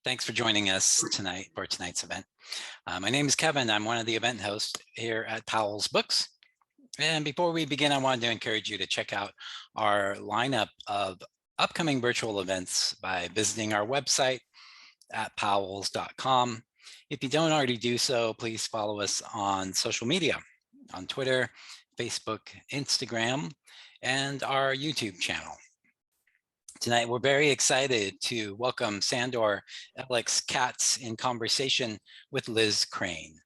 Thanks for joining us tonight for tonight's event. My name is Kevin. I'm one of the event hosts here at Powell's Books. And before we begin, I wanted to encourage you to check out our lineup of upcoming virtual events by visiting our website at powells.com. If you don't already do so, please follow us on social media, on Twitter, Facebook, Instagram, and our YouTube channel. Tonight, we're very excited to welcome Sandor Ellix Katz in conversation with Liz Crain.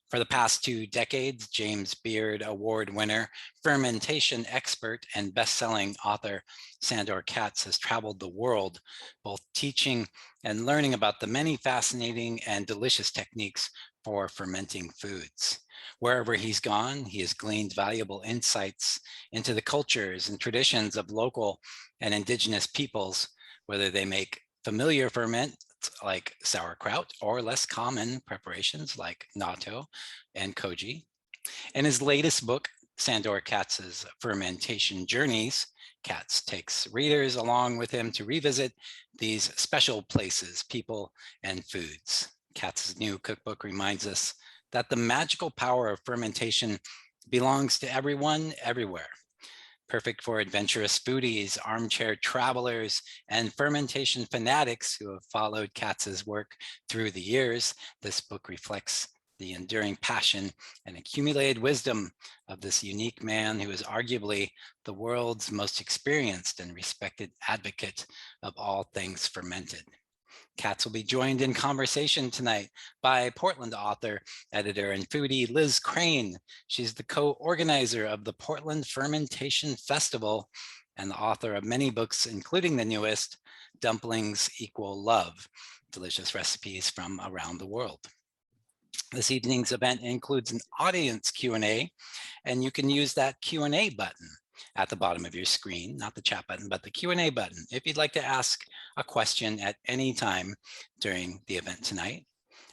For the past 2 decades, James Beard Award winner, fermentation expert, and best-selling author Sandor Katz has traveled the world, both teaching and learning about the many fascinating and delicious techniques for fermenting foods. Wherever he's gone, he has gleaned valuable insights into the cultures and traditions of local and indigenous peoples, whether they make familiar ferments like sauerkraut or less common preparations like natto and koji. In his latest book, Sandor Katz's Fermentation Journeys, Katz takes readers along with him to revisit these special places, people, and foods. Katz's new cookbook reminds us that the magical power of fermentation belongs to everyone, everywhere. Perfect for adventurous foodies, armchair travelers, and fermentation fanatics who have followed Katz's work through the years. This book reflects the enduring passion and accumulated wisdom of this unique man who is arguably the world's most experienced and respected advocate of all things fermented. Katz will be joined in conversation tonight by Portland author, editor, and foodie Liz Crain. She's the co-organizer of the Portland Fermentation Festival and the author of many books, including the newest, Dumplings Equal Love, delicious recipes from around the world. This evening's event includes an audience Q&A, and you can use that Q&A button at the bottom of your screen, not the chat button, but the Q&A button, if you'd like to ask a question at any time during the event tonight.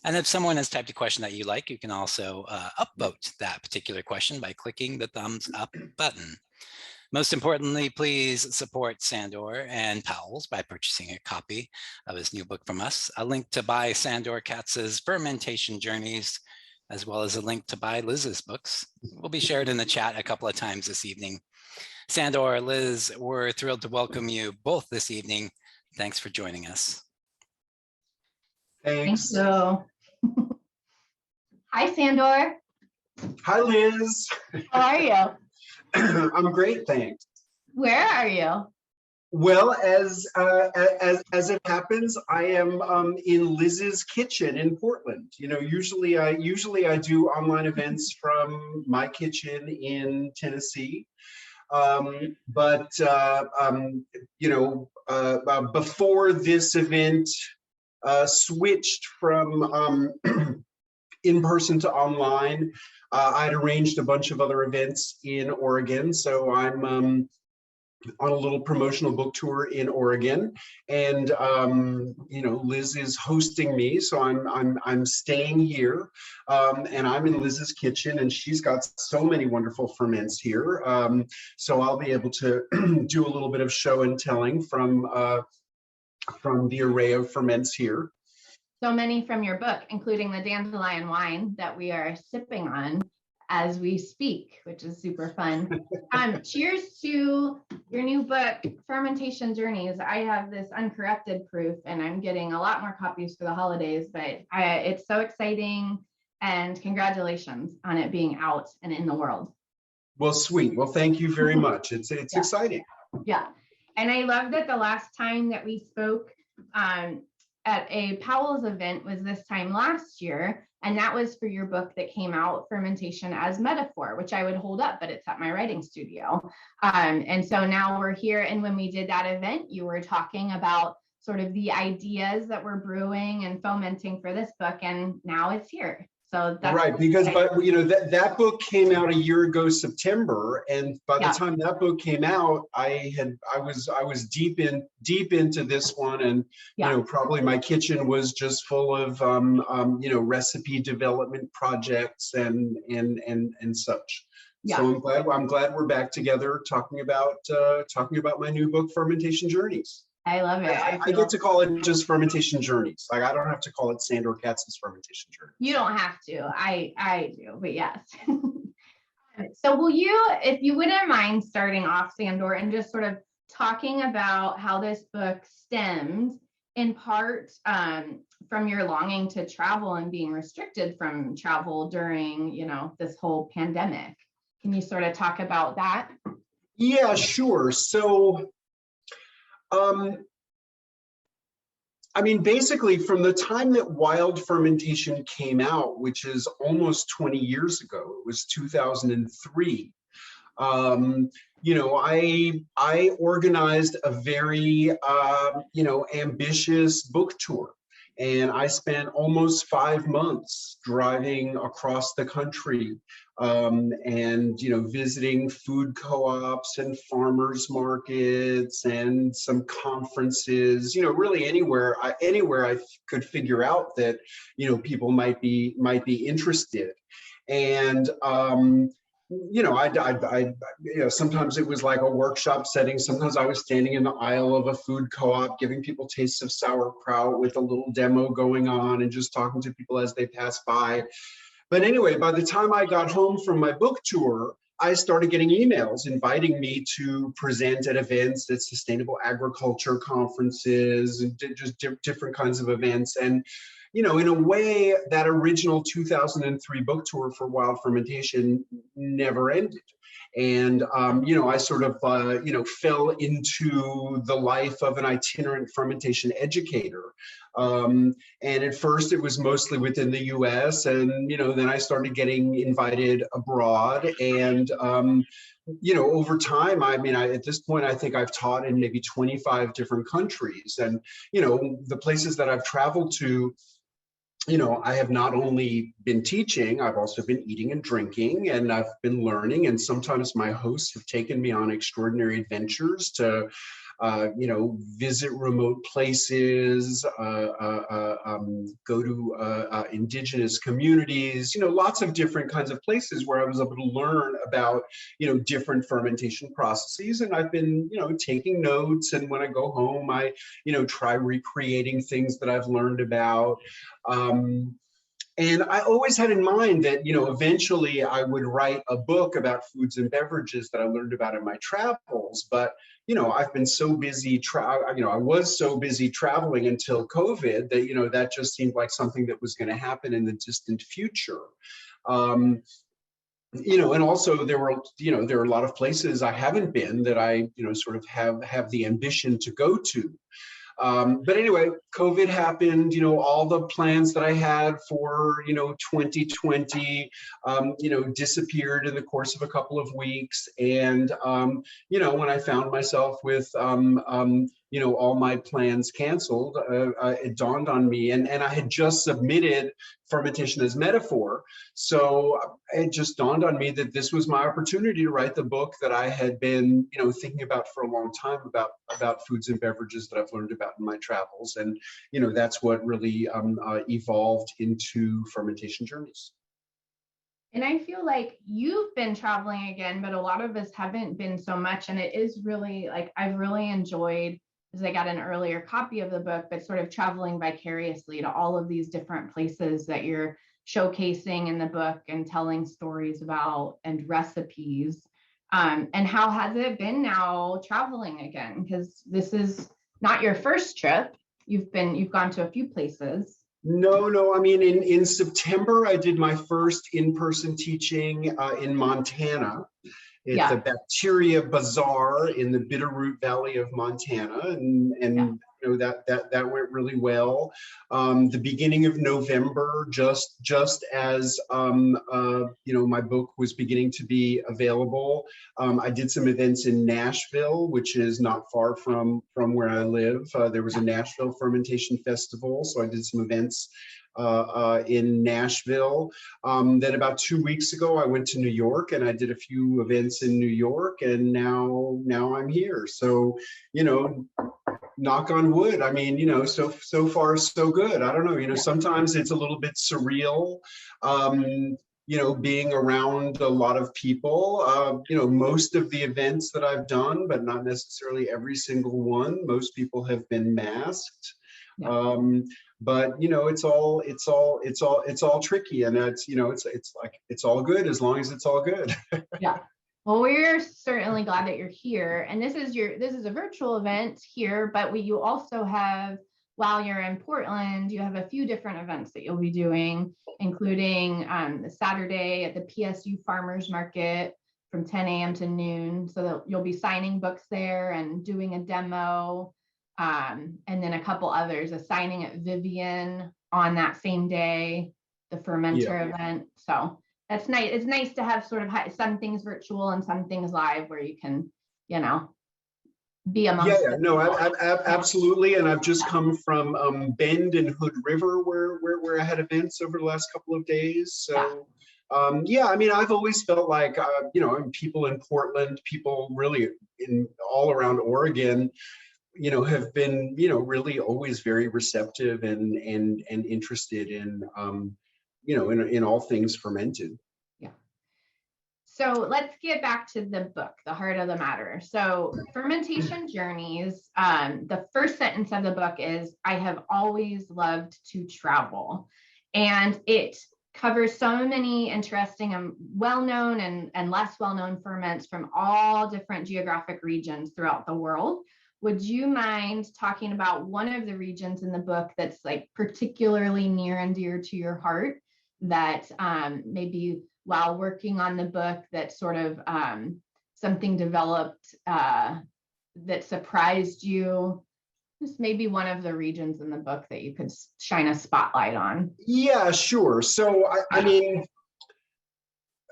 And if someone has typed a question that you like, you can also upvote that particular question by clicking the thumbs up button. Most importantly, please support Sandor and Powell's by purchasing a copy of his new book from us. A link to buy Sandor Katz's Fermentation Journeys, as well as a link to buy Liz's books, will be shared in the chat a couple of times this evening. Sandor, Liz, we're thrilled to welcome you both this evening. Thanks for joining us. Thanks. So, hi, Sandor. Hi, Liz. How are you? I'm great, thanks. Where are you? Well, as it happens, I am in Liz's kitchen in Portland. You know, usually I do online events from my kitchen in Tennessee. Before this event switched from in-person to online, I'd arranged a bunch of other events in Oregon. So I'm on a little promotional book tour in Oregon, and Liz is hosting me, so I'm staying here, and I'm in Liz's kitchen, and she's got so many wonderful ferments here. So I'll be able to do a little bit of show and telling from the array of ferments here. So many from your book, including the dandelion wine that we are sipping on as we speak, which is super fun. Cheers to your new book, Fermentation Journeys. I have this uncorrected proof, and I'm getting a lot more copies for the holidays, but it's so exciting, and congratulations on it being out and in the world. Well, sweet. Well, thank you very much. It's exciting. Yeah, and I love that the last time that we spoke at a Powell's event was this time last year, and that was for your book that came out, Fermentation as Metaphor, which I would hold up, but it's at my writing studio. And so now we're here, and when we did that event, you were talking about sort of the ideas that we're brewing and fomenting for this book, and now it's here. So that's right, because that book came out a year ago, September, and by the time that book came out, I was deep into this one, and probably my kitchen was just full of recipe development projects and such. Yeah. So I'm glad we're back together talking about my new book, Fermentation Journeys. I love it. I get to call it just Fermentation Journeys. Like, I don't have to call it Sandor Katz's Fermentation Journeys. You don't have to. I do, but yes. So will you, if you wouldn't mind starting off, Sandor, and just sort of talking about how this book stemmed in part from your longing to travel and being restricted from travel during, this whole pandemic. Can you sort of talk about that? Yeah, sure. So, I mean, basically, from the time that Wild Fermentation came out, which is almost 20 years ago, it was 2003. I organized a very, ambitious book tour. And I spent almost 5 months driving across the country and, visiting food co-ops and farmers markets and some conferences, really anywhere I could figure out that, people might be interested. And, sometimes it was like a workshop setting. Sometimes I was standing in the aisle of a food co-op, giving people tastes of sauerkraut with a little demo going on and just talking to people as they pass by. But anyway, by the time I got home from my book tour, I started getting emails inviting me to present at events, at sustainable agriculture conferences, and just different kinds of events. And in a way, that original 2003 book tour for Wild Fermentation never ended. And, I sort of, fell into the life of an itinerant fermentation educator. And at first it was mostly within the US, and, then I started getting invited abroad. And, over time, at this point, I think I've taught in maybe 25 different countries. And, the places that I've traveled to, I have not only been teaching, I've also been eating and drinking, and I've been learning. And sometimes my hosts have taken me on extraordinary adventures to, visit remote places, go to Indigenous communities, lots of different kinds of places where I was able to learn about, different fermentation processes. And I've been, taking notes. And when I go home, I, try recreating things that I've learned about. And I always had in mind that, eventually I would write a book about foods and beverages that I learned about in my travels. But, I've been so busy, I was so busy traveling until COVID that, that just seemed like something that was going to happen in the distant future. And also there were a lot of places I haven't been that I, sort of have the ambition to go to. But anyway, COVID happened, all the plans that I had for, 2020, disappeared in the course of a couple of weeks. And, when I found myself with, all my plans canceled, it dawned on me, and I had just submitted Fermentation as Metaphor. So it just dawned on me that this was my opportunity to write the book that I had been, thinking about for a long time about foods and beverages that I've learned about in my travels. And, that's what really evolved into Fermentation Journeys. And I feel like you've been traveling again, but a lot of us haven't been so much. And it is really I've really enjoyed, because I got an earlier copy of the book, but sort of traveling vicariously to all of these different places that you're showcasing in the book and telling stories about and recipes. And how has it been now traveling again? Because this is not your first trip. You've gone to a few places. No. I mean, in September, I did my first in-person teaching in Montana. It's a bacteria bazaar in the Bitterroot Valley of Montana, and that went really well. The beginning of November, just as my book was beginning to be available, I did some events in Nashville, which is not far from where I live. There was a Nashville Fermentation Festival, so I did some events in Nashville. Then about 2 weeks ago, I went to New York and I did a few events in New York, and now I'm here. So, knock on wood. I mean, so far so good. I don't know. Sometimes it's a little bit surreal. you know, being around a lot of people. You know, most of the events that I've done, but not necessarily every single one, most people have been masked. Yeah. But you know, it's all tricky, and it's, you know, it's like, it's all good as long as it's all good. Yeah. Well, we're certainly glad that you're here. And this is a virtual event here, but you also have, while you're in Portland, you have a few different events that you'll be doing, including the Saturday at the PSU Farmers Market from 10 a.m. to noon. So you'll be signing books there and doing a demo. And then a couple others, a signing at Vivian on that same day, the fermenter event. So that's nice. It's nice to have sort of some things virtual and some things live where you can, you know, be amongst. Yeah, no, absolutely. And I've just come from Bend and Hood River, where I had events over the last couple of days. So yeah, I mean, I've always felt like, you know, people in Portland, people really in all around Oregon, you know, have been, you know, really always very receptive and interested in, you know, in all things fermented. Yeah. So let's get back to the book, the heart of the matter. So Fermentation Journeys, the first sentence of the book is, I have always loved to travel. And it covers so many interesting and well-known and less well-known ferments from all different geographic regions throughout the world. Would you mind talking about one of the regions in the book that's like particularly near and dear to your heart, that maybe while working on the book that sort of something developed that surprised you? Just maybe one of the regions in the book that you could shine a spotlight on. Yeah, sure. So I mean,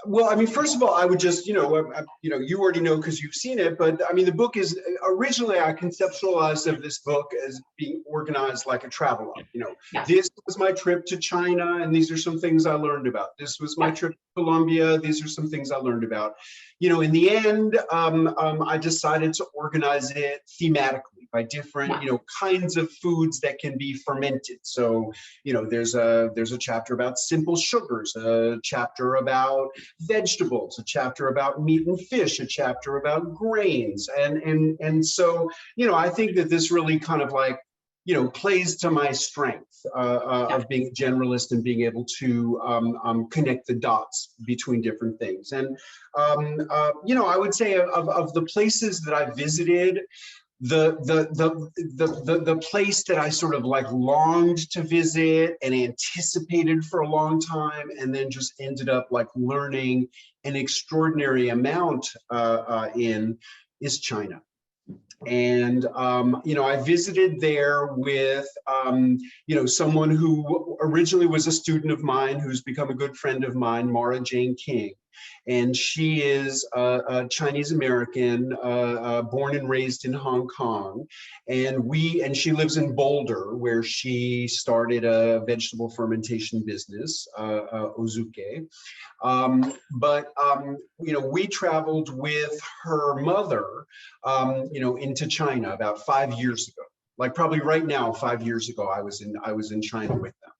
well, I mean, first of all, I would just, you know, you already know because you've seen it, but I mean, the book is, originally I conceptualized of this book as being organized like a travelogue. You know, this was my trip to China, and these are some things I learned about. This was my trip to Colombia. These are some things I learned about. You know, in the end, I decided to organize it thematically by different, you know, kinds of foods that can be fermented. So, you know, there's a chapter about simple sugars, a chapter about vegetables, a chapter about meat and fish, a chapter about grains. And so, you know, I think that this really kind of like, you know, plays to my strength of being a generalist and being able to connect the dots between different things. And, you know, I would say of the places that I visited, the place that I sort of like longed to visit and anticipated for a long time, and then just ended up like learning an extraordinary amount in, is China. And, you know, I visited there with, you know, someone who originally was a student of mine, who's become a good friend of mine, Mara Jane King. And she is a Chinese American, born and raised in Hong Kong. And she lives in Boulder, where she started a vegetable fermentation business, Ozuke. But you know, we traveled with her mother, you know, into China about 5 years ago. Like probably right now, 5 years ago, I was in China with them.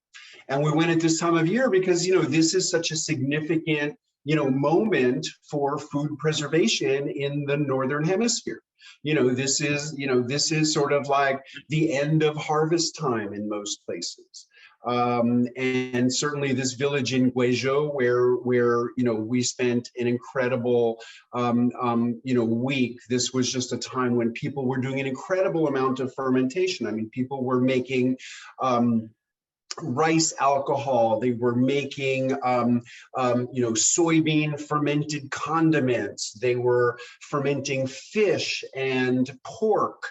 And we went at this time of year because, you know, this is such a significant, you know, moment for food preservation in the Northern Hemisphere. You know, this is sort of like the end of harvest time in most places. And certainly this village in Guizhou, where you know, we spent an incredible you know, week. This was just a time when people were doing an incredible amount of fermentation. I mean, people were making rice alcohol. They were making, you know, soybean fermented condiments. They were fermenting fish and pork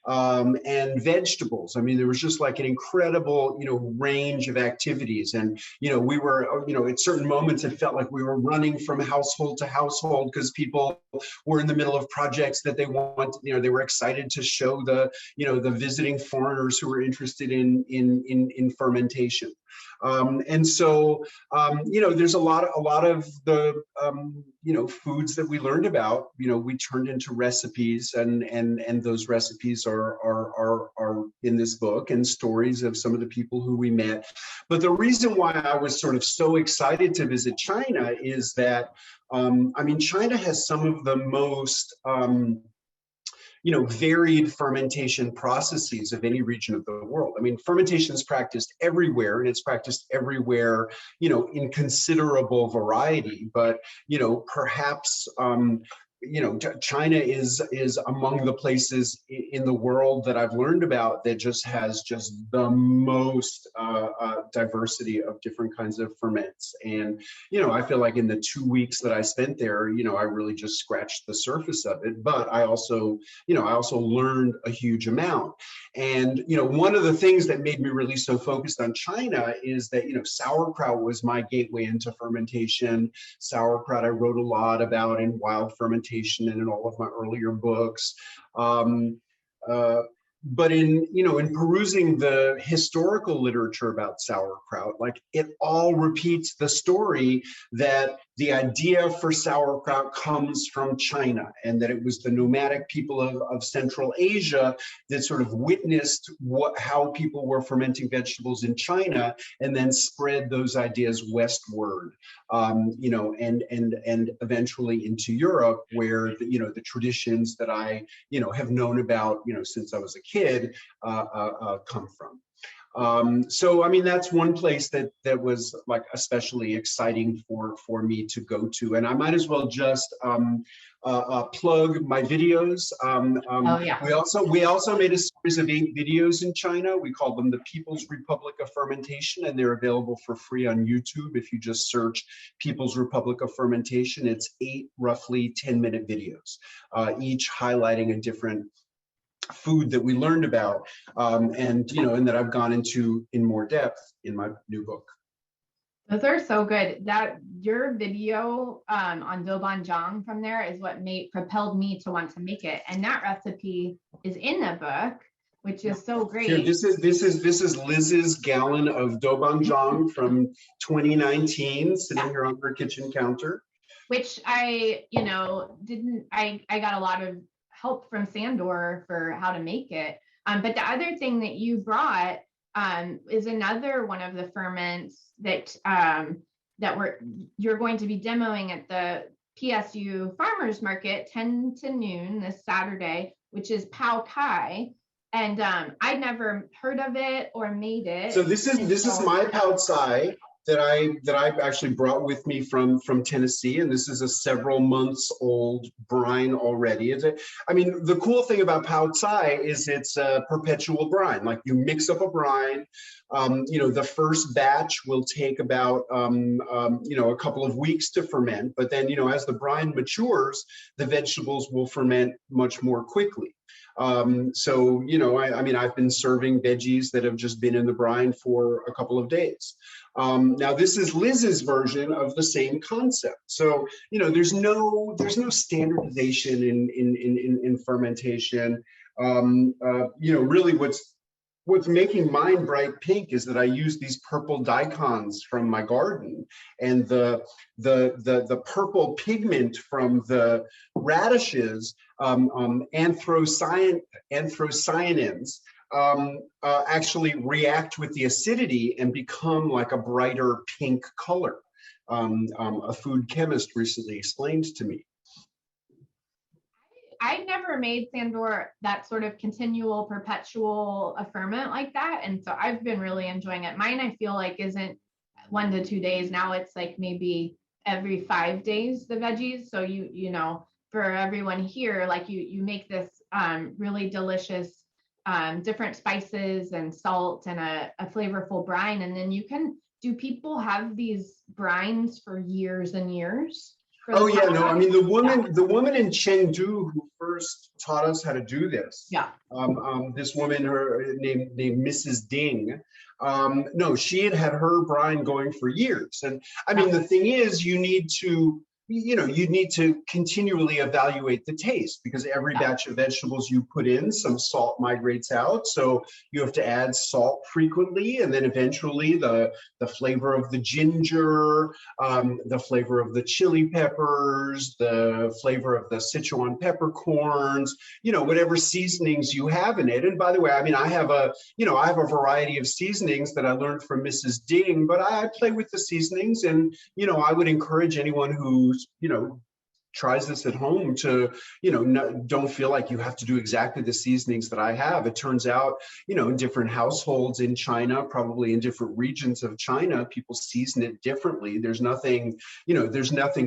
and vegetables. I mean, there was just like an incredible, you know, range of activities. And, you know, we were, you know, at certain moments, it felt like we were running from household to household because people were in the middle of projects that they want, you know, they were excited to show the, you know, the visiting foreigners who were interested in fermentation. And so, there's a lot of the, foods that we learned about, we turned into recipes, and those recipes are in this book, and stories of some of the people who we met. But the reason why I was sort of so excited to visit China is that, China has some of the most, varied fermentation processes of any region of the world. I mean, fermentation is practiced everywhere, and it's practiced everywhere, in considerable variety. But, perhaps, China is among the places in the world that I've learned about that just has the most diversity of different kinds of ferments. And, I feel like in the 2 weeks that I spent there, I really just scratched the surface of it. But I also learned a huge amount. And, one of the things that made me really so focused on China is that, sauerkraut was my gateway into fermentation. Sauerkraut I wrote a lot about in Wild Fermentation and in all of my earlier books. But in perusing the historical literature about sauerkraut, like, it all repeats the story that the idea for sauerkraut comes from China, and that it was the nomadic people of Central Asia that sort of witnessed how people were fermenting vegetables in China, and then spread those ideas westward, and eventually into Europe, where the traditions that I have known about since I was a kid come from. So, that's one place that was like especially exciting for me to go to. And I might as well just plug my videos. Yeah. We also made a series of 8 videos in China. We call them the People's Republic of Fermentation, and they're available for free on YouTube. If you just search People's Republic of Fermentation, it's 8 roughly 10-minute videos, each highlighting a different food that we learned about, and that I've gone into in more depth in my new book. Those are so good. That your video on doubanjiang from there is what propelled me to want to make it, and that recipe is in the book, which is so great. Here, this is Liz's gallon of doubanjiang from 2019, sitting here on her kitchen counter. Which I got a lot of help from Sandor for how to make it. But the other thing that you brought is another one of the ferments that you're going to be demoing at the PSU Farmers Market 10 to noon this Saturday, which is Powell. And I'd never heard of it or made it. So this is my Powell that I actually brought with me from Tennessee, and this is a several months old brine already. The cool thing about Powell is it's a perpetual brine. Like, you mix up a brine, the first batch will take about a couple of weeks to ferment, but then as the brine matures, the vegetables will ferment much more quickly. So I've been serving veggies that have just been in the brine for a couple of days. Now this is Liz's version of the same concept. So there's no standardization in fermentation. Really what's making mine bright pink is that I use these purple daikons from my garden, and the purple pigment from the radishes, anthocyanins, actually react with the acidity and become like a brighter pink color. A food chemist recently explained to me. I've never made, Sandor, that sort of continual, perpetual ferment like that. And so I've been really enjoying it. Mine, I feel like, isn't 1 to 2 days. Now it's like maybe every 5 days, the veggies. So for everyone here, like you make this really delicious different spices and salt and a flavorful brine. And then do people have these brines for years and years? Oh yeah, no, the woman in Chengdu who first taught us how to do this. Yeah. This woman, her named Mrs. Ding. No, she had her brine going for years. And the thing is, you need to you need to continually evaluate the taste, because every batch of vegetables you put in, some salt migrates out. So you have to add salt frequently, and then eventually the flavor of the ginger, the flavor of the chili peppers, the flavor of the Sichuan peppercorns, whatever seasonings you have in it. And by the way, I mean, I have a variety of seasonings that I learned from Mrs. Ding, but I play with the seasonings, and I would encourage anyone who tries this at home to, don't feel like you have to do exactly the seasonings that I have. It turns out, in different households in China, probably in different regions of China, people season it differently. There's nothing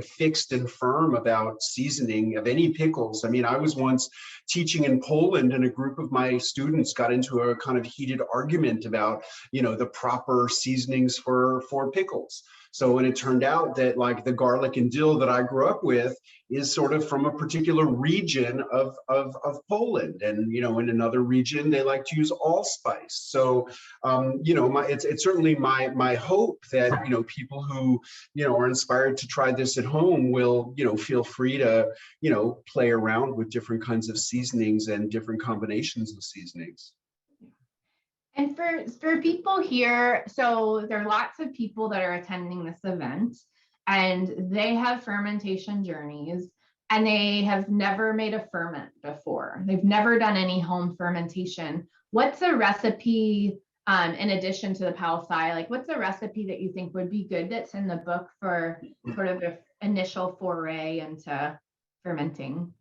fixed and firm about seasoning of any pickles. I mean, I was once teaching in Poland, and a group of my students got into a kind of heated argument about, the proper seasonings for pickles. So when it turned out that like the garlic and dill that I grew up with is sort of from a particular region of Poland, and in another region they like to use allspice. So it's certainly my hope that people who are inspired to try this at home will feel free to play around with different kinds of seasonings and different combinations of seasonings. And for people here, so there are lots of people that are attending this event, and they have fermentation journeys, and they have never made a ferment before. They've never done any home fermentation. What's a recipe, in addition to the Powell Thai, like what's a recipe that you think would be good that's in the book for sort of an initial foray into fermenting?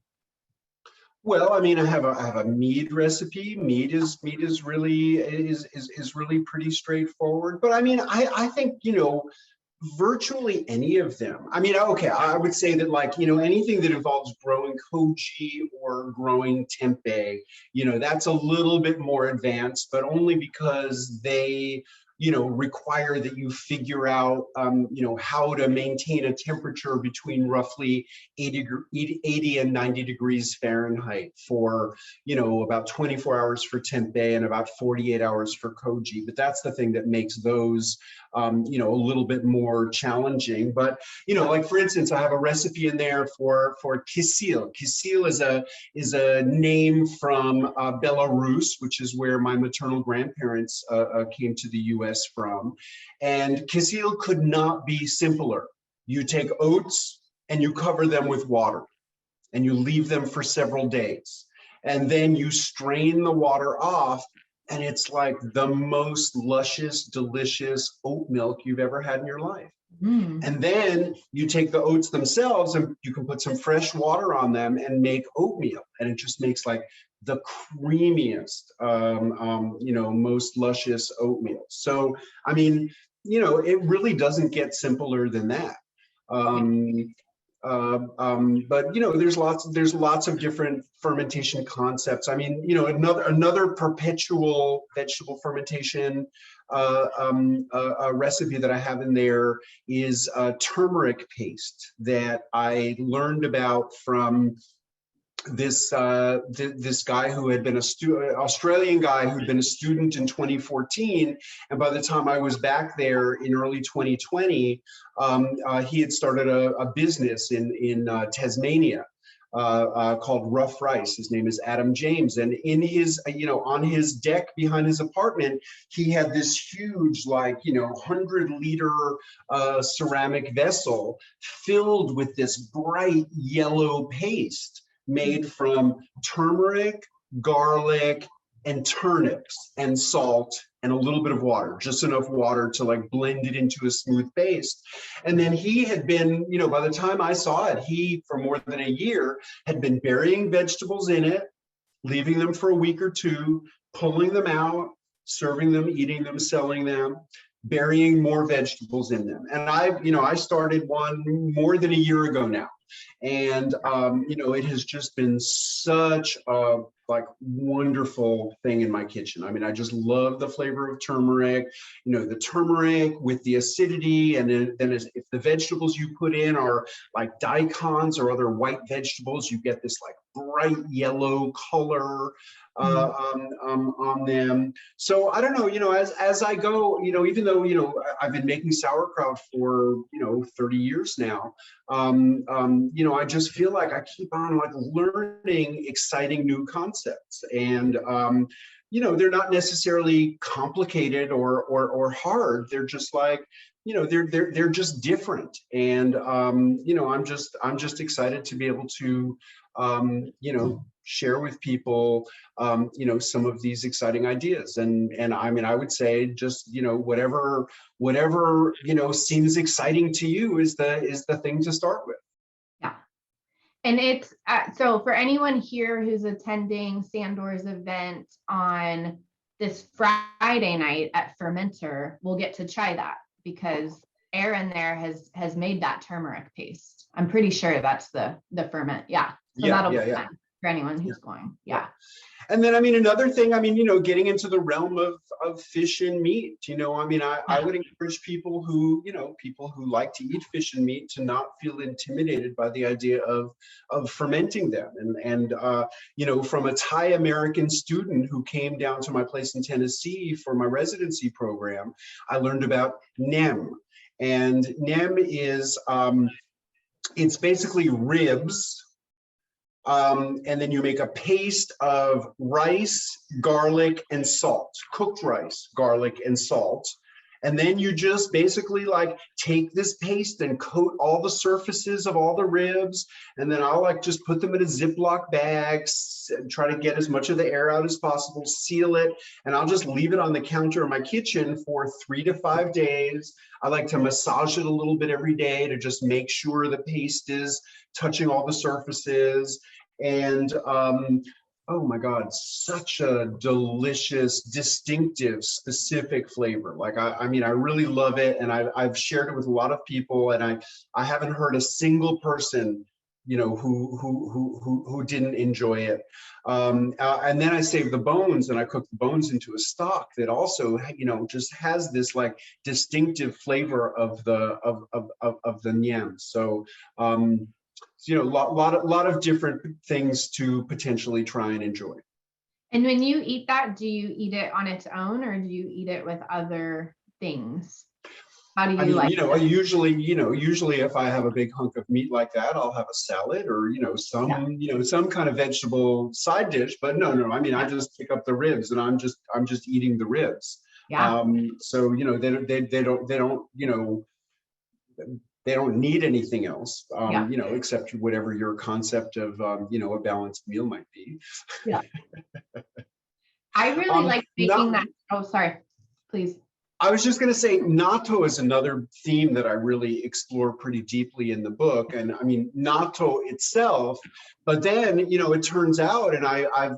Well, I mean, I have a mead recipe. Mead is really pretty straightforward. But I mean, I think virtually any of them. I mean, okay, I would say that like anything that involves growing koji or growing tempeh, that's a little bit more advanced, but only because they require that you figure out, how to maintain a temperature between roughly 80 and 90 degrees Fahrenheit for, about 24 hours for tempeh and about 48 hours for koji. But that's the thing that makes those, a little bit more challenging. But, like for instance, I have a recipe in there for kisil. Kisil is a name from Belarus, which is where my maternal grandparents came to the US from. And kisil could not be simpler. You take oats and you cover them with water and you leave them for several days. And then you strain the water off, and it's like the most luscious, delicious oat milk you've ever had in your life. And then you take the oats themselves and you can put some fresh water on them and make oatmeal. And it just makes like the creamiest, most luscious oatmeal. So, I mean, it really doesn't get simpler than that. But there's lots of different fermentation concepts. I mean, another perpetual vegetable fermentation recipe that I have in there is turmeric paste that I learned about from this guy who had been Australian guy who'd been a student in 2014, and by the time I was back there in early 2020, he had started a business in Tasmania called Rough Rice. His name is Adam James, and in his on his deck behind his apartment, he had this huge 100-liter ceramic vessel filled with this bright yellow paste made from turmeric, garlic, and turnips and salt and a little bit of water, just enough water to like blend it into a smooth paste. And then he had been, by the time I saw it, he, for more than a year, had been burying vegetables in it, leaving them for a week or two, pulling them out, serving them, eating them, selling them, burying more vegetables in them. And I started one more than a year ago now. And, it has just been such a wonderful thing in my kitchen. I mean, I just love the flavor of turmeric, the turmeric with the acidity. And then if the vegetables you put in are like daikons or other white vegetables, you get this like bright yellow color on them. So I don't know, as I go, even though, I've been making sauerkraut for, 30 years now, I just feel like I keep on like learning exciting new concepts. And, they're not necessarily complicated or hard. They're just like, they're just different. And, I'm just excited to be able to, share with people, some of these exciting ideas. And I mean, I would say just, whatever, seems exciting to you is the thing to start with. Yeah. And it's, so for anyone here who's attending Sandor's event on this Friday night at Fermenter, we'll get to try that because Aaron there has made that turmeric paste. I'm pretty sure that's the ferment. Yeah. So that'll be fun for anyone who's going. Yeah. And then, I mean, another thing, getting into the realm of fish and meat, I would encourage people who like to eat fish and meat to not feel intimidated by the idea of fermenting them. And from a Thai American student who came down to my place in Tennessee for my residency program, I learned about nem. And nem is, it's basically ribs. And then you make a paste of rice, garlic, and salt, cooked rice, garlic, and salt. And then you just basically like take this paste and coat all the surfaces of all the ribs. And then I'll like just put them in a Ziploc bag, try to get as much of the air out as possible, seal it. And I'll just leave it on the counter in my kitchen for 3 to 5 days. I like to massage it a little bit every day to just make sure the paste is touching all the surfaces. And oh my God, such a delicious, distinctive, specific flavor. Like, I mean, I really love it. And I've shared it with a lot of people, and I haven't heard a single person, who didn't enjoy it. And then I save the bones and I cook the bones into a stock that also, just has this like distinctive flavor of the nyam. So, lot of different things to potentially try and enjoy. And when you eat that, do you eat it on its own or do you eat it with other things? How do you like it? Usually if I have a big hunk of meat like that, I'll have a salad or, some kind of vegetable side dish. But no, I mean, I just pick up the ribs and I'm just eating the ribs. Yeah. So, they don't need anything else, except whatever your concept of, a balanced meal might be. Yeah. I really like making that. Oh, sorry, please. I was just going to say, natto is another theme that I really explore pretty deeply in the book. And I mean, natto itself, but then, it turns out, and I've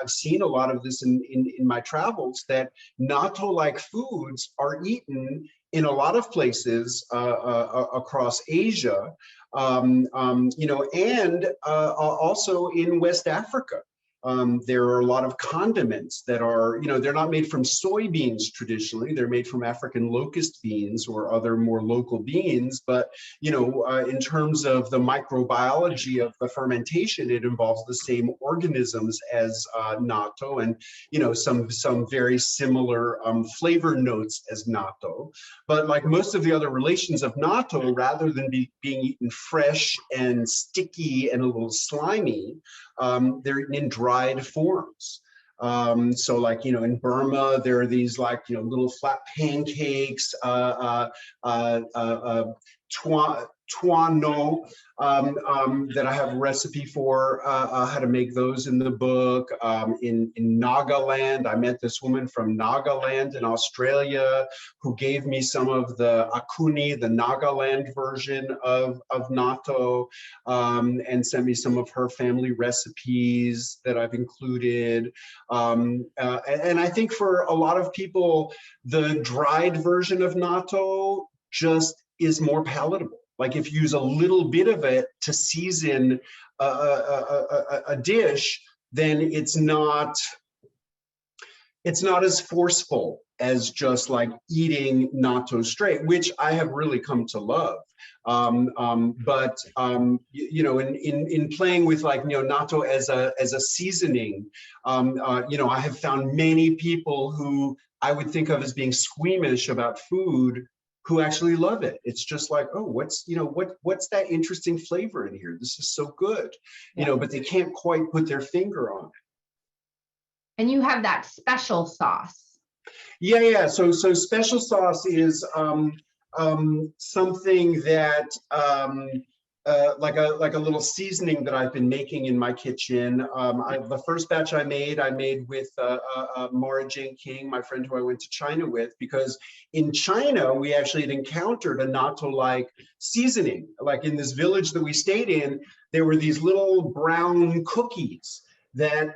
seen a lot of this in my travels, that natto-like foods are eaten in a lot of places across Asia, and also in West Africa. There are a lot of condiments that are, they're not made from soybeans traditionally. They're made from African locust beans or other more local beans. But, in terms of the microbiology of the fermentation, it involves the same organisms as natto and, some very similar flavor notes as natto. But like most of the other relations of natto, rather than being eaten fresh and sticky and a little slimy, they're eaten in dried forms. So like, in Burma, there are these like, little flat pancakes, tuano, that I have a recipe for how to make those in the book. In Nagaland, I met this woman from Nagaland in Australia who gave me some of the akuni, the Nagaland version of natto, and sent me some of her family recipes that I've included. And I think for a lot of people, the dried version of natto just is more palatable. Like if you use a little bit of it to season a dish, then it's not as forceful as just like eating natto straight, which I have really come to love. You know, in playing with like, you know, natto as a seasoning, you know, I have found many people who I would think of as being squeamish about food who actually love it. It's just like, oh, what's, you know, what's that interesting flavor in here? This is so good, you know, but they can't quite put their finger on it. And you have that special sauce. Yeah. So special sauce is something that like a little seasoning that I've been making in my kitchen. The first batch I made with Mara Jane King, my friend who I went to China with, because in China we actually had encountered a natto-like seasoning. Like in this village that we stayed in, there were these little brown cookies that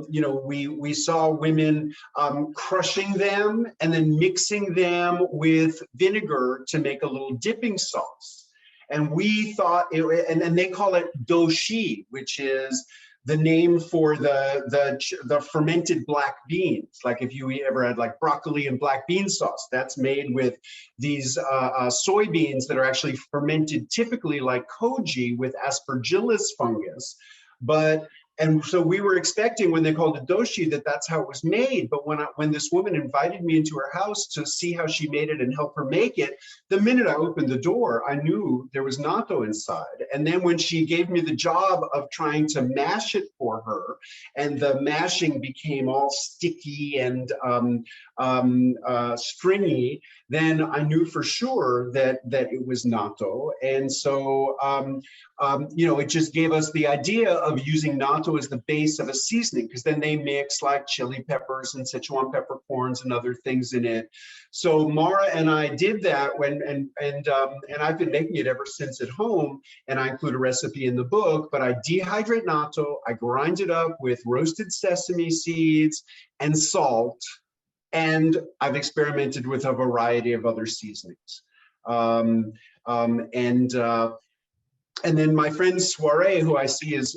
you know, we saw women crushing them and then mixing them with vinegar to make a little dipping sauce. And we thought and they call it doshi, which is the name for the fermented black beans. Like if you ever had like broccoli and black bean sauce, that's made with these soybeans that are actually fermented typically like koji with aspergillus fungus. And so we were expecting when they called it doshi that that's how it was made. But when this woman invited me into her house to see how she made it and help her make it, the minute I opened the door, I knew there was natto inside. And then when she gave me the job of trying to mash it for her, and the mashing became all sticky and stringy, then I knew for sure that it was natto. And so, you know, it just gave us the idea of using natto as the base of a seasoning, because then they mix like chili peppers and Sichuan peppercorns and other things in it. So Mara and I did that and I've been making it ever since at home, and I include a recipe in the book. But I dehydrate natto, I grind it up with roasted sesame seeds and salt, and I've experimented with a variety of other seasonings. And then my friend Soiree, who I see is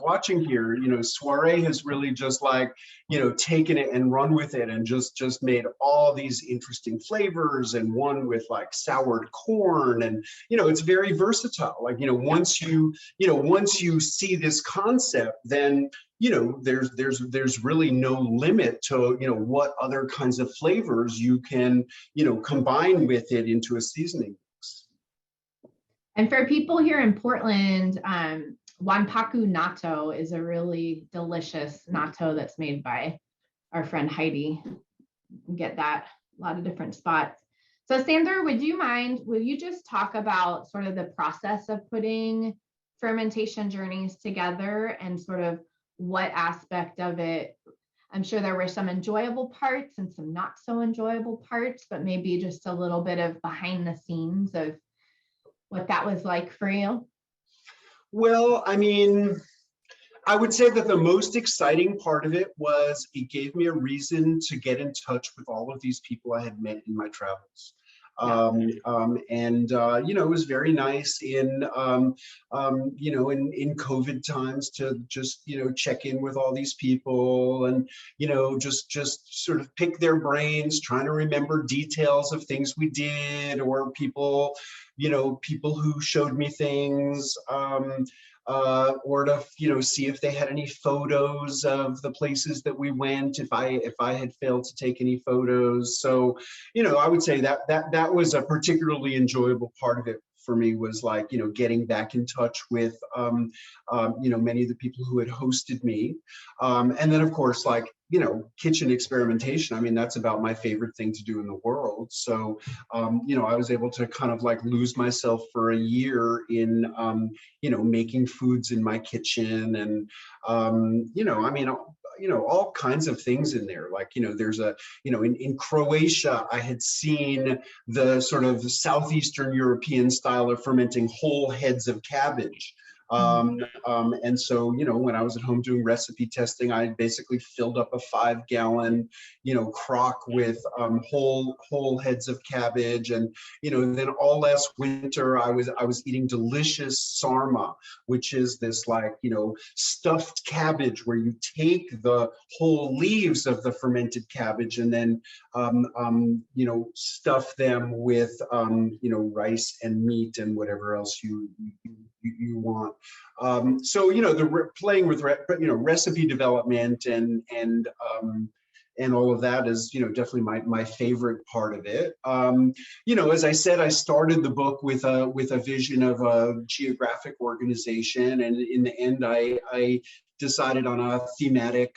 watching here, you know, Soiree has really just like, you know, taken it and run with it and just made all these interesting flavors, and one with like soured corn, and, you know, it's very versatile. Like, you know, once you see this concept, then, you know, there's really no limit to, you know, what other kinds of flavors you can, you know, combine with it into a seasoning. And for people here in Portland, wanpaku natto is a really delicious natto that's made by our friend Heidi. You get that a lot of different spots. So Sandor, will you just talk about sort of the process of putting fermentation journeys together and sort of what aspect of it? I'm sure there were some enjoyable parts and some not so enjoyable parts, but maybe just a little bit of behind the scenes of what that was like for you. Well, I mean, I would say that the most exciting part of it was it gave me a reason to get in touch with all of these people I had met in my travels. You know, it was very nice in, you know, in COVID times to just, you know, check in with all these people and, you know, just sort of pick their brains, trying to remember details of things we did, or people, you know, people who showed me things, or to, you know, see if they had any photos of the places that we went, if I had failed to take any photos. So, you know, I would say that was a particularly enjoyable part of it for me, was like, you know, getting back in touch with, you know, many of the people who had hosted me. And then of course, like, you know, kitchen experimentation. I mean, that's about my favorite thing to do in the world. So, you know, I was able to kind of like lose myself for a year in, you know, making foods in my kitchen, and, you know, I mean, you know, all kinds of things in there. Like, you know, there's a, you know, in Croatia, I had seen the sort of Southeastern European style of fermenting whole heads of cabbage. And so, you know, when I was at home doing recipe testing, I basically filled up a 5-gallon, you know, crock with whole heads of cabbage. And, you know, then all last winter, I was eating delicious sarma, which is this, like, you know, stuffed cabbage where you take the whole leaves of the fermented cabbage and then, you know, stuff them with, you know, rice and meat and whatever else you want. So, you know, playing with, you know, recipe development and all of that is, you know, definitely my favorite part of it. You know, as I said, I started the book with a vision of a geographic organization, and in the end, I decided on a thematic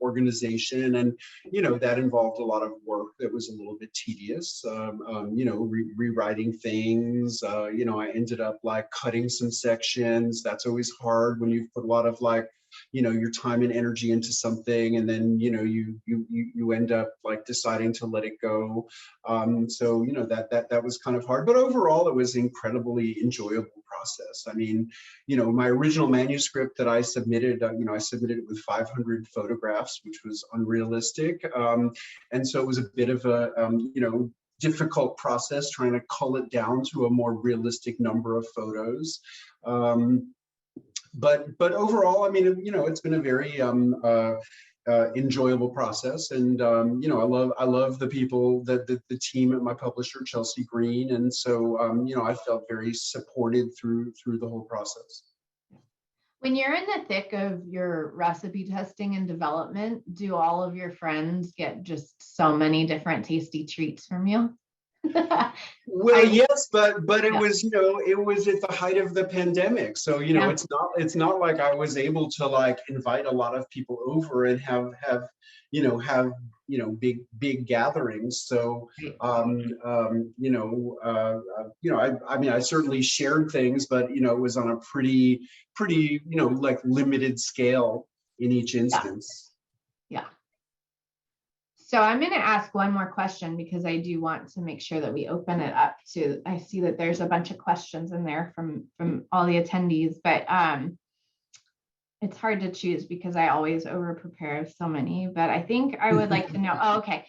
organization, and you know, that involved a lot of work that was a little bit tedious. You know, rewriting things. You know, I ended up like cutting some sections. That's always hard when you've put a lot of, like, you know, your time and energy into something, and then, you know, you end up like deciding to let it go. So, you know, that was kind of hard, but overall it was incredibly enjoyable process. I mean, you know, my original manuscript that I submitted, you know, I submitted it with 500 photographs, which was unrealistic. And so it was a bit of a, you know, difficult process trying to cull it down to a more realistic number of photos. But overall, I mean, you know, it's been a very enjoyable process, and you know, I love the people, the team at my publisher, Chelsea Green, and so you know, I felt very supported through the whole process. When you're in the thick of your recipe testing and development, do all of your friends get just so many different tasty treats from you? Well, yes, but it was, you know, it was at the height of the pandemic, so, you know, it's not like I was able to like invite a lot of people over and have you know, big gatherings. So you know, I mean, I certainly shared things, but you know, it was on a pretty you know, like limited scale in each instance. Yeah. So I'm going to ask one more question, because I do want to make sure that we open it up to, I see that there's a bunch of questions in there from all the attendees, but it's hard to choose because I always over prepare so many, but I think I would like to know, oh, okay.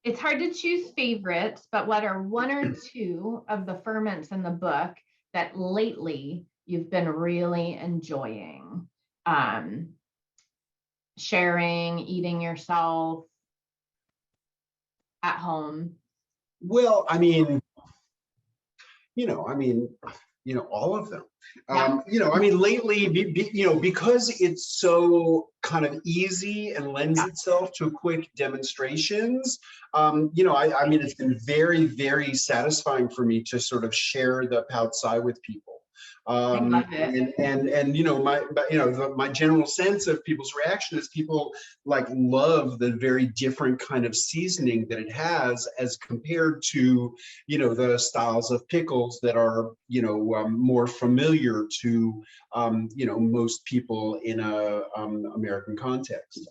It's hard to choose favorites, but what are one or two of the ferments in the book that lately you've been really enjoying? Sharing, eating yourself at home? Well, I mean, you know, all of them. Yeah. You know, I mean, lately, you know, because it's so kind of easy and lends itself to quick demonstrations, you know, I mean, it's been very, very satisfying for me to sort of share the Powell with people. And you know, my general sense of people's reaction is people like love the very different kind of seasoning that it has as compared to, you know, the styles of pickles that are, you know, more familiar to, you know, most people in a American context.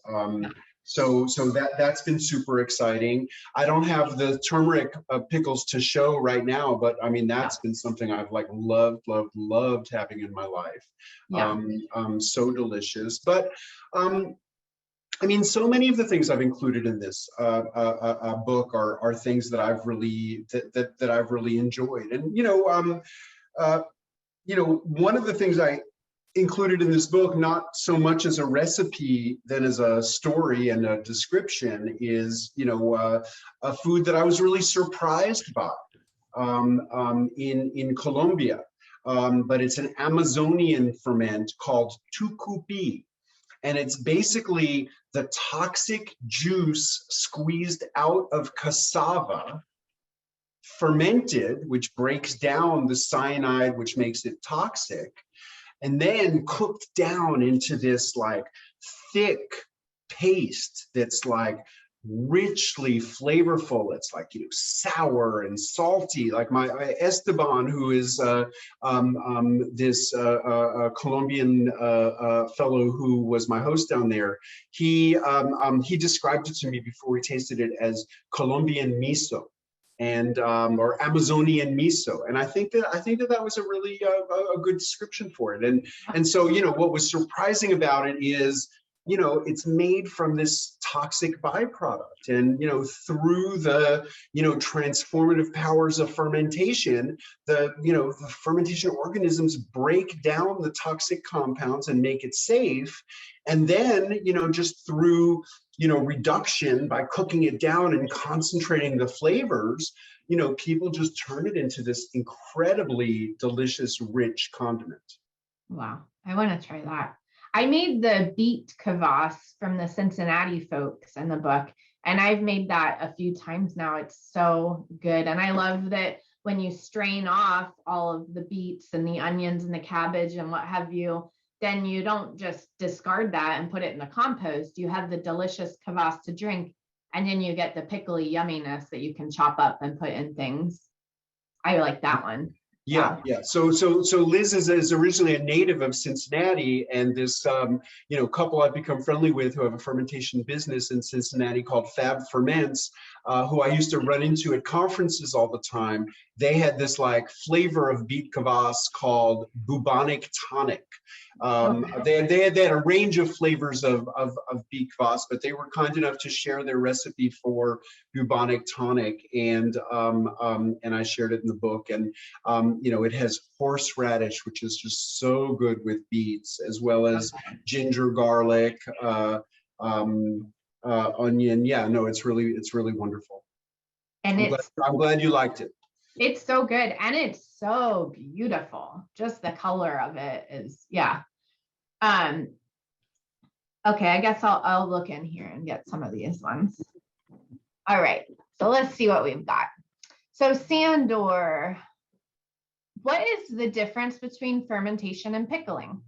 So that's been super exciting. I don't have the turmeric pickles to show right now, but I mean, that's been something I've like loved having in my life. Yeah. So delicious. But I mean, so many of the things I've included in this book are things that I've really that I've really enjoyed. And you know, one of the things I included in this book, not so much as a recipe than as a story and a description, is, you know, a food that I was really surprised by in Colombia. But it's an Amazonian ferment called tucupi. And it's basically the toxic juice squeezed out of cassava, fermented, which breaks down the cyanide, which makes it toxic, and then cooked down into this like thick paste that's like richly flavorful. It's like, you know, sour and salty. Like my Esteban, who is this Colombian fellow who was my host down there, he described it to me before we tasted it as Colombian miso. and or Amazonian miso. And I think that was a really a good description for it. And so, you know, what was surprising about it is, you know, it's made from this toxic byproduct, and, you know, through the, you know, transformative powers of fermentation, the fermentation organisms break down the toxic compounds and make it safe. And then, you know, just through, you know, reduction by cooking it down and concentrating the flavors, you know, people just turn it into this incredibly delicious, rich condiment. Wow, I want to try that. I made the Beet Kvass from the Cincinnati folks in the book, and I've made that a few times now. It's so good. And I love that when you strain off all of the beets and the onions and the cabbage and what have you, then you don't just discard that and put it in the compost. You have the delicious kvass to drink, and then you get the pickly yumminess that you can chop up and put in things. I like that one. Yeah, yeah. So Liz is originally a native of Cincinnati, and this you know, couple I've become friendly with who have a fermentation business in Cincinnati called Fab Ferments, who I used to run into at conferences all the time. They had this like flavor of Beet Kvass called bubonic tonic. They had a range of flavors of Beet Kvass, but they were kind enough to share their recipe for bubonic tonic, and I shared it in the book. And you know, it has horseradish, which is just so good with beets, as well as ginger, garlic, onion. Yeah, no, it's really wonderful. And I'm glad you liked it. It's so good, and it's so beautiful. Just the color of it is, yeah. Okay, I guess I'll look in here and get some of these ones. All right, so let's see what we've got. So Sandor, what is the difference between fermentation and pickling?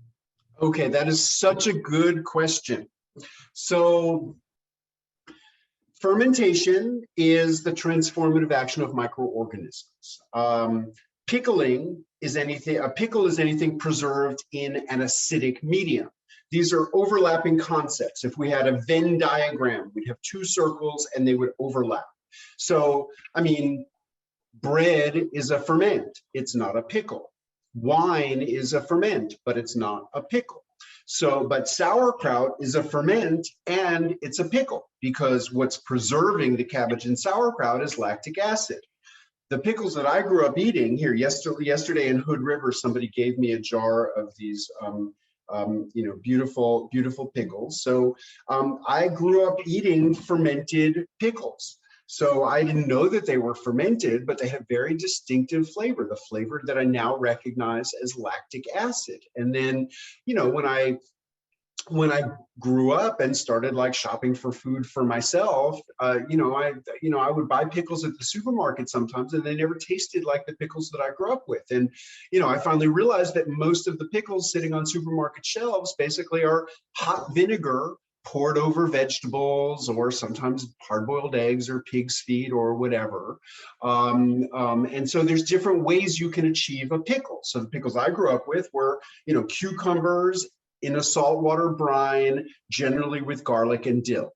Okay, that is such a good question. So fermentation is the transformative action of microorganisms. Pickling is anything, a pickle is anything preserved in an acidic medium. These are overlapping concepts. If we had a Venn diagram, we'd have two circles and they would overlap. So, I mean, bread is a ferment, it's not a pickle. Wine is a ferment, but it's not a pickle. So, but sauerkraut is a ferment and it's a pickle, because what's preserving the cabbage in sauerkraut is lactic acid. The pickles that I grew up eating here yesterday in Hood River, somebody gave me a jar of these you know, beautiful pickles. So I grew up eating fermented pickles. So I didn't know that they were fermented, but they have very distinctive flavor, the flavor that I now recognize as lactic acid. And then, you know, when I grew up and started like shopping for food for myself, you know, I would buy pickles at the supermarket sometimes, and they never tasted like the pickles that I grew up with. And, you know, I finally realized that most of the pickles sitting on supermarket shelves basically are hot vinegar poured over vegetables, or sometimes hard-boiled eggs or pig's feet or whatever. And so there's different ways you can achieve a pickle. So the pickles I grew up with were, you know, cucumbers in a saltwater brine, generally with garlic and dill.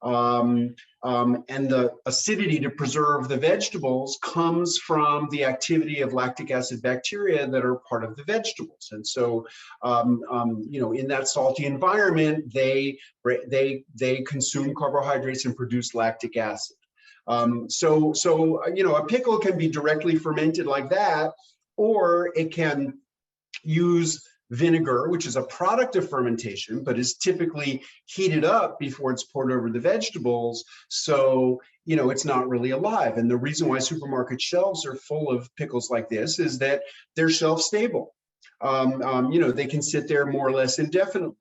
And the acidity to preserve the vegetables comes from the activity of lactic acid bacteria that are part of the vegetables. And so, you know, in that salty environment, they consume carbohydrates and produce lactic acid. So, you know, a pickle can be directly fermented like that, or it can use vinegar, which is a product of fermentation, but is typically heated up before it's poured over the vegetables. So, you know, it's not really alive. And the reason why supermarket shelves are full of pickles like this is that they're shelf stable. You know, they can sit there more or less indefinitely.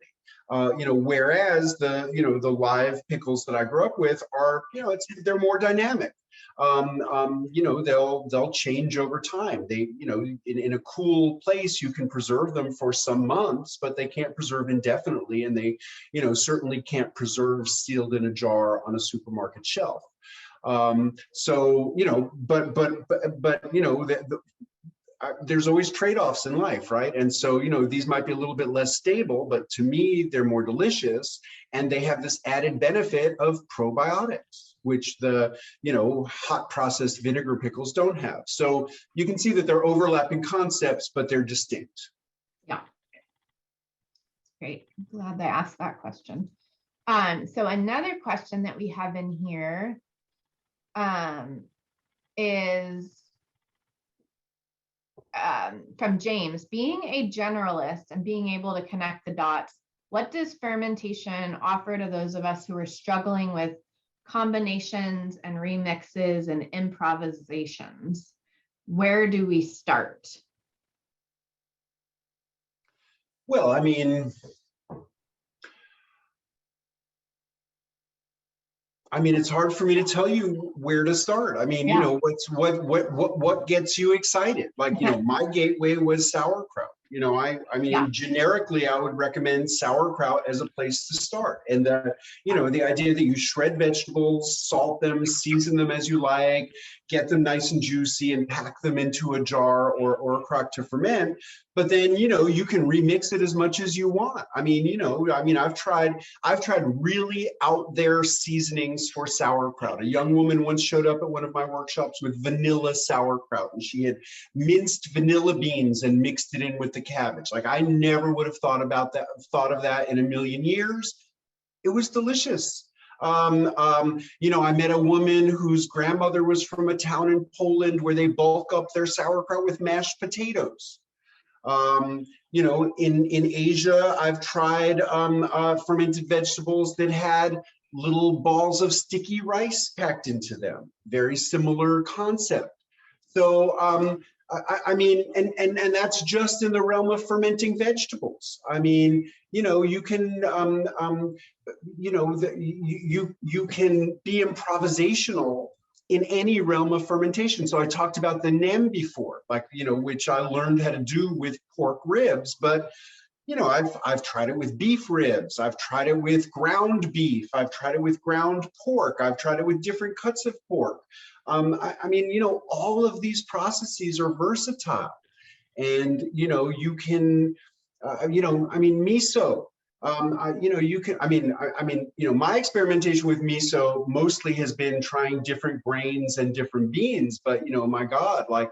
You know, whereas the, you know, the live pickles that I grew up with are, you know, they're more dynamic. You know, they'll change over time. They, you know, in a cool place, you can preserve them for some months, but they can't preserve indefinitely. And they, you know, certainly can't preserve sealed in a jar on a supermarket shelf. So, you know, but you know, there's always trade-offs in life, right? And so, these might be a little bit less stable, but to me, they're more delicious, and they have this added benefit of probiotics, which the, hot processed vinegar pickles don't have. So you can see that they're overlapping concepts, but they're distinct. Yeah. Great. I'm glad they asked that question. So another question that we have in here is from James. Being a generalist and being able to connect the dots, what does fermentation offer to those of us who are struggling with combinations and remixes and improvisations? Where do we start? Well, it's hard for me to tell you where to start. What gets you excited? Like, my gateway was sauerkraut. Generically, I would recommend sauerkraut as a place to start. And the idea that you shred vegetables, salt them, season them as you like, get them nice and juicy, and pack them into a jar or a crock to ferment. But then, you can remix it as much as you want. I've tried really out there seasonings for sauerkraut. A young woman once showed up at one of my workshops with vanilla sauerkraut, and she had minced vanilla beans and mixed it in with the cabbage. Like, I never would have thought of that in a million years. It was delicious. I met a woman whose grandmother was from a town in Poland where they bulk up their sauerkraut with mashed potatoes. In Asia, I've tried fermented vegetables that had little balls of sticky rice packed into them. Very similar concept. So, and that's just in the realm of fermenting vegetables. You can, you can be improvisational in any realm of fermentation. So I talked about the nem before, which I learned how to do with pork ribs, but I've tried it with beef ribs. I've tried it with ground beef. I've tried it with ground pork. I've tried it with different cuts of pork. All of these processes are versatile, and you can, miso. My experimentation with miso mostly has been trying different grains and different beans, but my God, out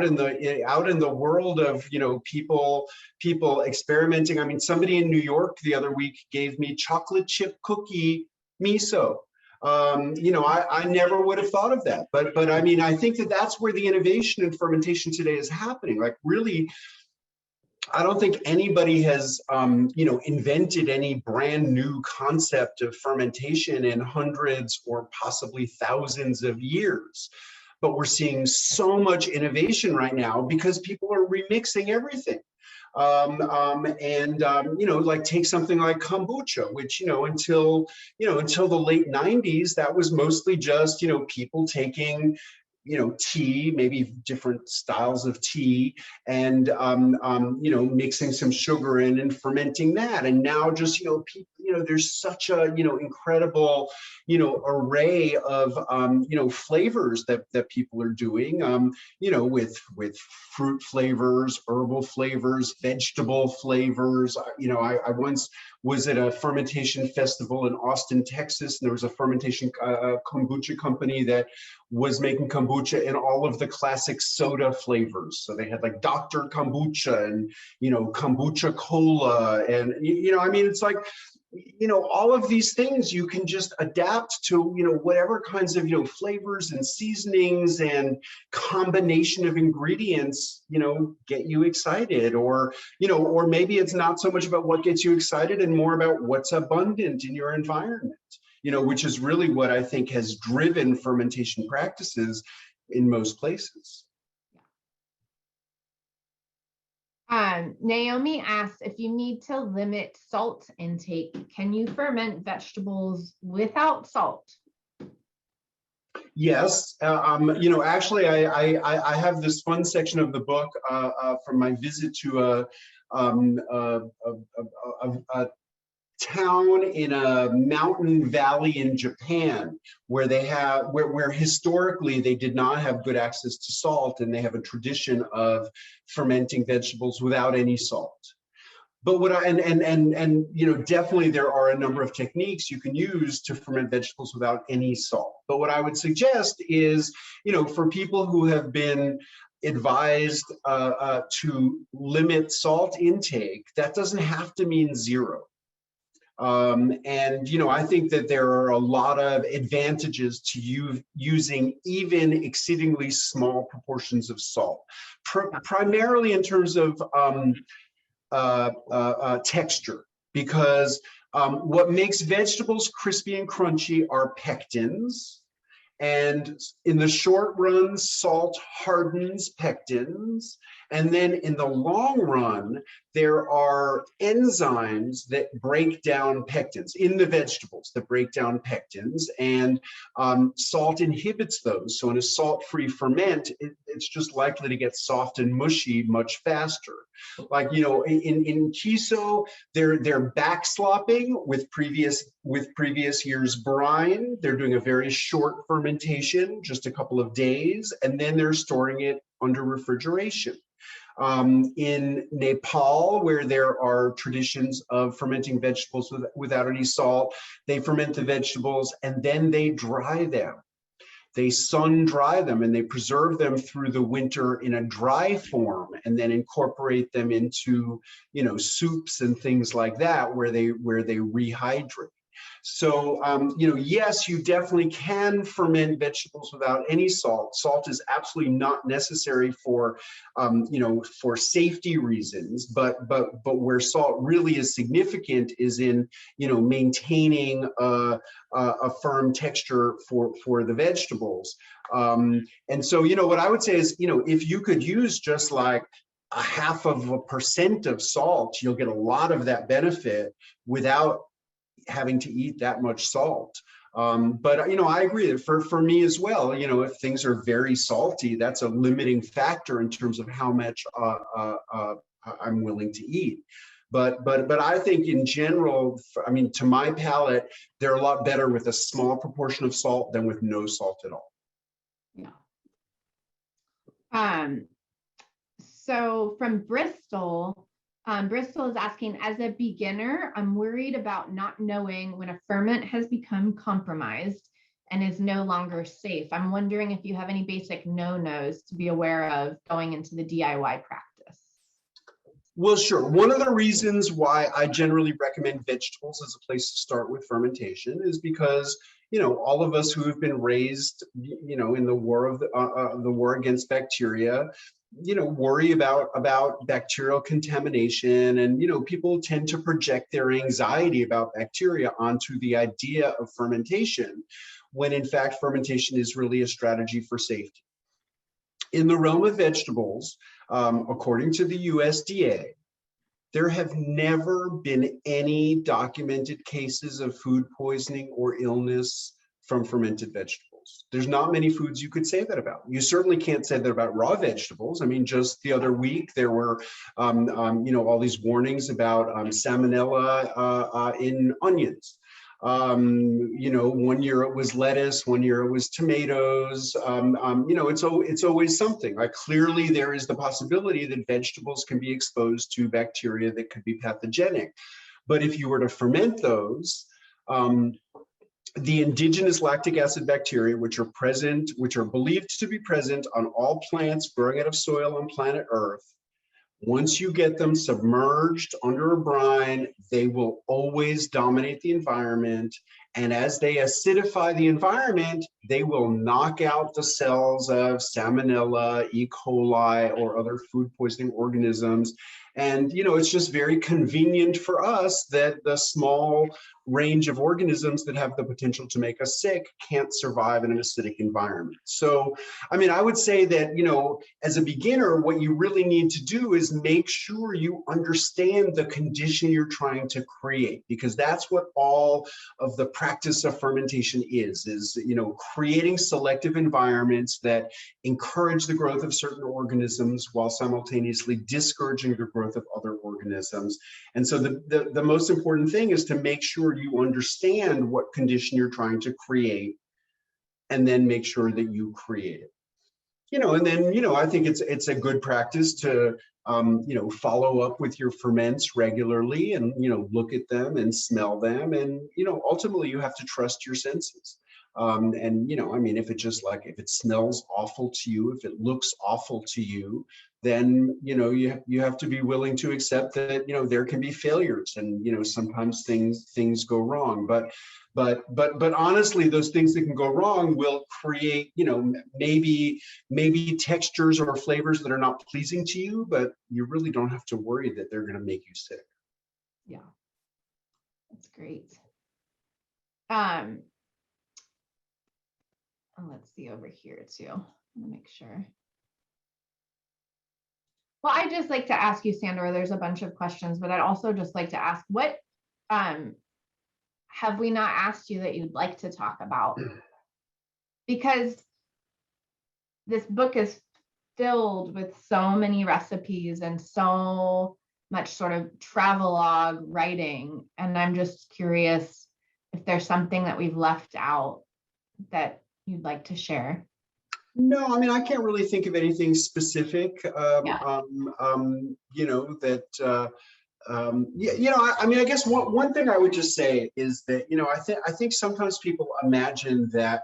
in the world of people experimenting. Somebody in New York the other week gave me chocolate chip cookie miso. I never would have thought of that, but I think that's where the innovation in fermentation today is happening. Like, really, I don't think anybody has, invented any brand new concept of fermentation in hundreds or possibly thousands of years. But we're seeing so much innovation right now because people are remixing everything. Take something like kombucha, which, until the late 90s, that was mostly just, people taking tea, maybe different styles of tea, and mixing some sugar in and fermenting that. And now just people, there's such a incredible array of flavors that people are doing, with fruit flavors, herbal flavors, vegetable flavors. I once was at a fermentation festival in Austin, Texas, and there was a fermentation kombucha company that was making kombucha in all of the classic soda flavors. So they had like Dr. Kombucha and kombucha cola, and it's like, all of these things you can just adapt to, whatever kinds of, flavors and seasonings and combination of ingredients, get you excited, or maybe it's not so much about what gets you excited and more about what's abundant in your environment, which is really what I think has driven fermentation practices in most places. Naomi asks, if you need to limit salt intake, can you ferment vegetables without salt? Yes. Actually, I have this fun section of the book from my visit to a town in a mountain valley in Japan where they have where historically they did not have good access to salt, and they have a tradition of fermenting vegetables without any salt. But what I and you know, definitely there are a number of techniques you can use to ferment vegetables without any salt. But what I would suggest is, you know, for people who have been advised to limit salt intake, that doesn't have to mean zero. And, you know, I think that there are a lot of advantages to you using even exceedingly small proportions of salt, primarily in terms of texture, because what makes vegetables crispy and crunchy are pectins. And in the short run, salt hardens pectins. And then in the long run, there are enzymes that break down pectins in the vegetables that break down pectins, and salt inhibits those. So in a salt-free ferment, it's just likely to get soft and mushy much faster. Like, you know, in Kiso, they're backslopping with previous year's brine. They're doing a very short fermentation, just a couple of days, and then they're storing it under refrigeration. In Nepal, where there are traditions of fermenting vegetables without any salt, they ferment the vegetables and then they dry them. They sun dry them and they preserve them through the winter in a dry form, and then incorporate them into, you know, soups and things like that, where they rehydrate. So, you know, yes, you definitely can ferment vegetables without any salt. Salt is absolutely not necessary for, you know, for safety reasons. But where salt really is significant is in, you know, maintaining a firm texture for the vegetables. And so, you know, what I would say is, you know, if you could use just like 0.5% of salt, you'll get a lot of that benefit without having to eat that much salt. But, you know, I agree that for me as well, you know, if things are very salty, that's a limiting factor in terms of how much I'm willing to eat. But I think in general, I mean, to my palate, they're a lot better with a small proportion of salt than with no salt at all. Yeah. So from Bristol, Bristol is asking, as a beginner, I'm worried about not knowing when a ferment has become compromised and is no longer safe. I'm wondering if you have any basic no-nos to be aware of going into the DIY practice. Well, sure. One of the reasons why I generally recommend vegetables as a place to start with fermentation is because, you know, all of us who have been raised, you know, in the war of the war against bacteria, you know, worry about bacterial contamination, and, you know, people tend to project their anxiety about bacteria onto the idea of fermentation, when in fact fermentation is really a strategy for safety. In the realm of vegetables, according to the USDA, there have never been any documented cases of food poisoning or illness from fermented vegetables. There's not many foods you could say that about. You certainly can't say that about raw vegetables. I mean, just the other week, there were, you know, all these warnings about salmonella in onions. You know, one year it was lettuce, one year it was tomatoes. You know, it's always something. Like, clearly there is the possibility that vegetables can be exposed to bacteria that could be pathogenic. But if you were to ferment those, the indigenous lactic acid bacteria, which are believed to be present on all plants growing out of soil on planet Earth, once you get them submerged under a brine, they will always dominate the environment. And as they acidify the environment, they will knock out the cells of Salmonella, E. coli, or other food poisoning organisms. And, you know, it's just very convenient for us that the small range of organisms that have the potential to make us sick can't survive in an acidic environment. So, I mean, I would say that, you know, as a beginner, what you really need to do is make sure you understand the condition you're trying to create, because that's what all of the practice of fermentation is, you know, creating selective environments that encourage the growth of certain organisms while simultaneously discouraging the growth growth of other organisms. And so the most important thing is to make sure you understand what condition you're trying to create, and then make sure that you create it. And then, I think it's a good practice to, follow up with your ferments regularly and, look at them and smell them. And, ultimately you have to trust your senses. If it smells awful to you, if it looks awful to you, then, you have to be willing to accept that, there can be failures and, sometimes things go wrong. But honestly, those things that can go wrong will create, maybe textures or flavors that are not pleasing to you, but you really don't have to worry that they're going to make you sick. Yeah, that's great. Let's see over here too. I'm gonna make sure. Well, I'd just like to ask you, Sandor, there's a bunch of questions, but I'd also just like to ask, what have we not asked you that you'd like to talk about? Because this book is filled with so many recipes and so much sort of travelogue writing. And I'm just curious if there's something that we've left out that you'd like to share. No, I can't really think of anything specific. I guess one thing I would just say is that, I think sometimes people imagine that,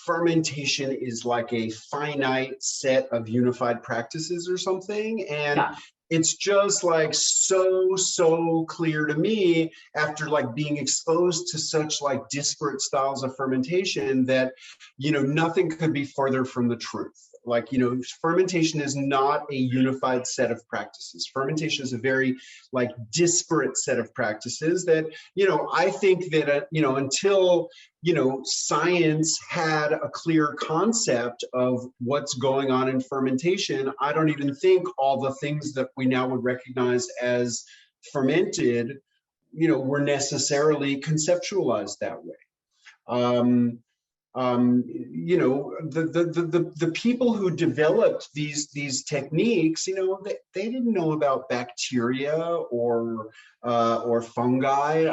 fermentation is like a finite set of unified practices or something. And it's just like so clear to me after being exposed to such disparate styles of fermentation that, nothing could be further from the truth. Fermentation is not a unified set of practices. Fermentation is a very disparate set of practices that, I think that, until, science had a clear concept of what's going on in fermentation, I don't even think all the things that we now would recognize as fermented, were necessarily conceptualized that way. The people who developed these techniques, they didn't know about bacteria or fungi.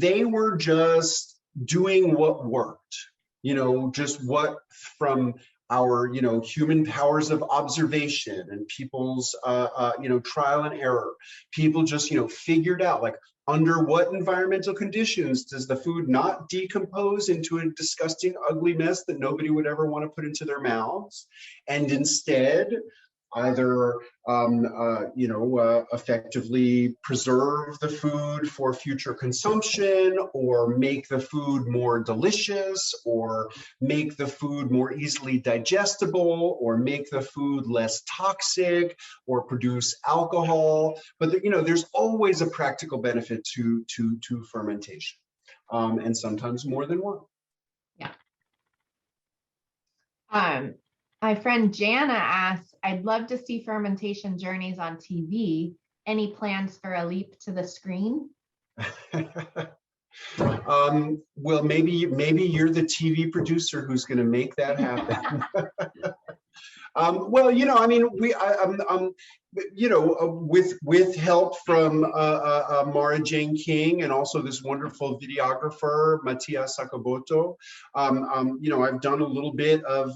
They were just doing what worked. Just what from our human powers of observation and people's trial and error. People just figured out under what environmental conditions does the food not decompose into a disgusting, ugly mess that nobody would ever want to put into their mouths, and instead either effectively preserve the food for future consumption, or make the food more delicious, or make the food more easily digestible, or make the food less toxic, or produce alcohol. But there's always a practical benefit to fermentation, and sometimes more than one. Yeah. My friend Jana asks, I'd love to see Fermentation Journeys on TV. Any plans for a leap to the screen? Well, maybe you're the TV producer who's going to make that happen. Well, with help from Mara Jane King and also this wonderful videographer, Mattia Sakaboto, I've done a little bit of,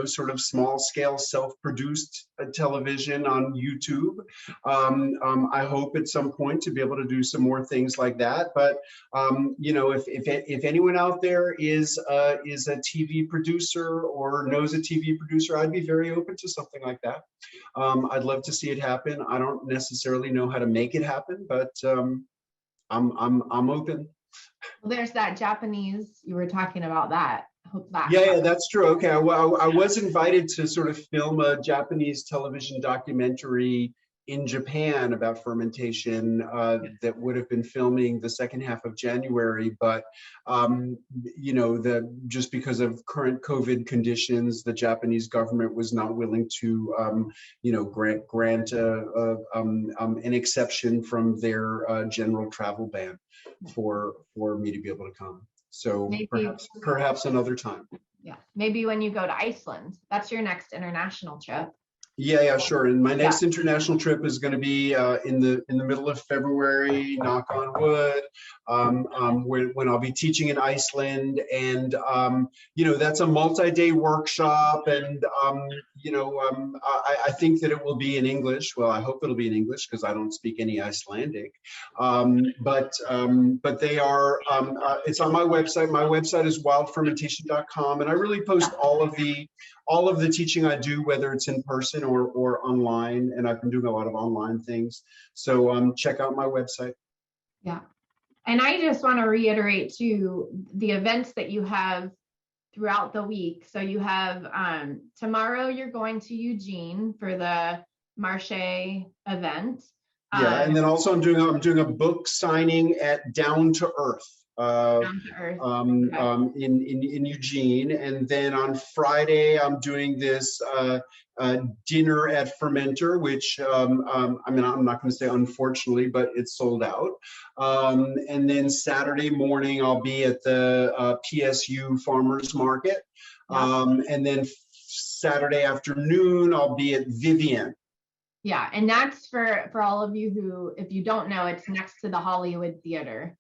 sort of small scale self-produced television on YouTube. I hope at some point to be able to do some more things like that. But, if anyone out there is a TV producer or knows a TV producer, I'd be very open to something like that. I'd love to see it happen. I don't necessarily know how to make it happen, but I'm open. Well, there's that Japanese, you were talking about that. Hope that yeah, that's true. Okay, I was invited to sort of film a Japanese television documentary in Japan about fermentation that would have been filming the second half of January, but just because of current COVID conditions, the Japanese government was not willing to grant an exception from their general travel ban for me to be able to come. So Maybe. perhaps another time. Yeah, maybe when you go to Iceland, that's your next international trip. Yeah, sure. And my next international trip is going to be in the middle of February, knock on wood, when I'll be teaching in Iceland, and that's a multi-day workshop, and I think that it will be in English. Well, I hope it'll be in English because I don't speak any Icelandic. But they are. It's on my website. My website is wildfermentation.com, and I really post all of the teaching I do, whether it's in person or online, and I've been doing a lot of online things. So check out my website. Yeah. And I just want to reiterate too, the events that you have throughout the week. So you have tomorrow you're going to Eugene for the Marché event. Yeah, and then also I'm doing a book signing at Down to Earth. In Eugene, and then on Friday I'm doing this dinner at Fermenter, which I'm not going to say unfortunately, but it's sold out. And then Saturday morning I'll be at the PSU Farmers Market, and then Saturday afternoon I'll be at Vivian. Yeah, and that's for all of you who, if you don't know, it's next to the Hollywood Theater.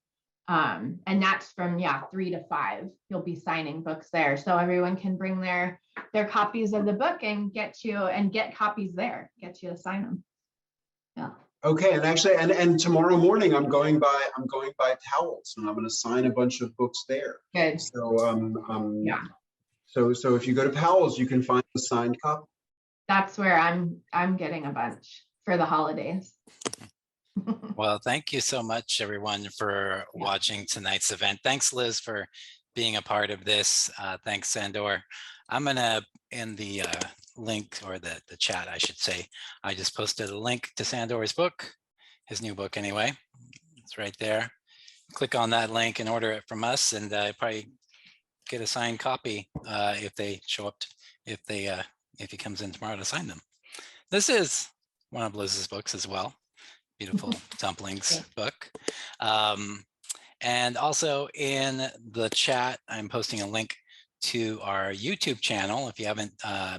And that's from 3 to 5. You'll be signing books there, so everyone can bring their copies of the book and get copies there, get you to sign them. Yeah. Okay, and actually, and tomorrow morning I'm going by Powell's, and I'm going to sign a bunch of books there. Good. So So if you go to Powell's, you can find a signed copy. That's where I'm getting a bunch for the holidays. Well, thank you so much, everyone, for watching tonight's event. Thanks, Liz, for being a part of this. Thanks, Sandor. I'm going to, in the link, or the chat, I should say, I just posted a link to Sandor's book, his new book anyway. It's right there. Click on that link and order it from us, and probably get a signed copy if they show up, if he comes in tomorrow to sign them. This is one of Liz's books as well. Beautiful Dumplings book. And also in the chat, I'm posting a link to our YouTube channel. If you haven't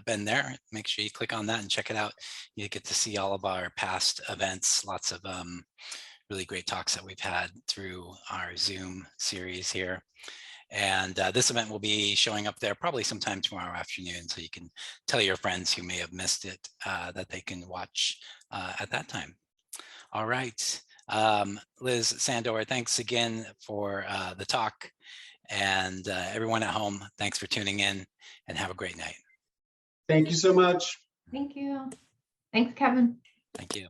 been there, make sure you click on that and check it out. You get to see all of our past events, lots of really great talks that we've had through our Zoom series here. And this event will be showing up there probably sometime tomorrow afternoon, so you can tell your friends who may have missed it that they can watch at that time. All right, Liz, Sandor, thanks again for the talk, and everyone at home, thanks for tuning in, and have a great night. Thank you so much. Thank you. Thanks, Kevin. Thank you.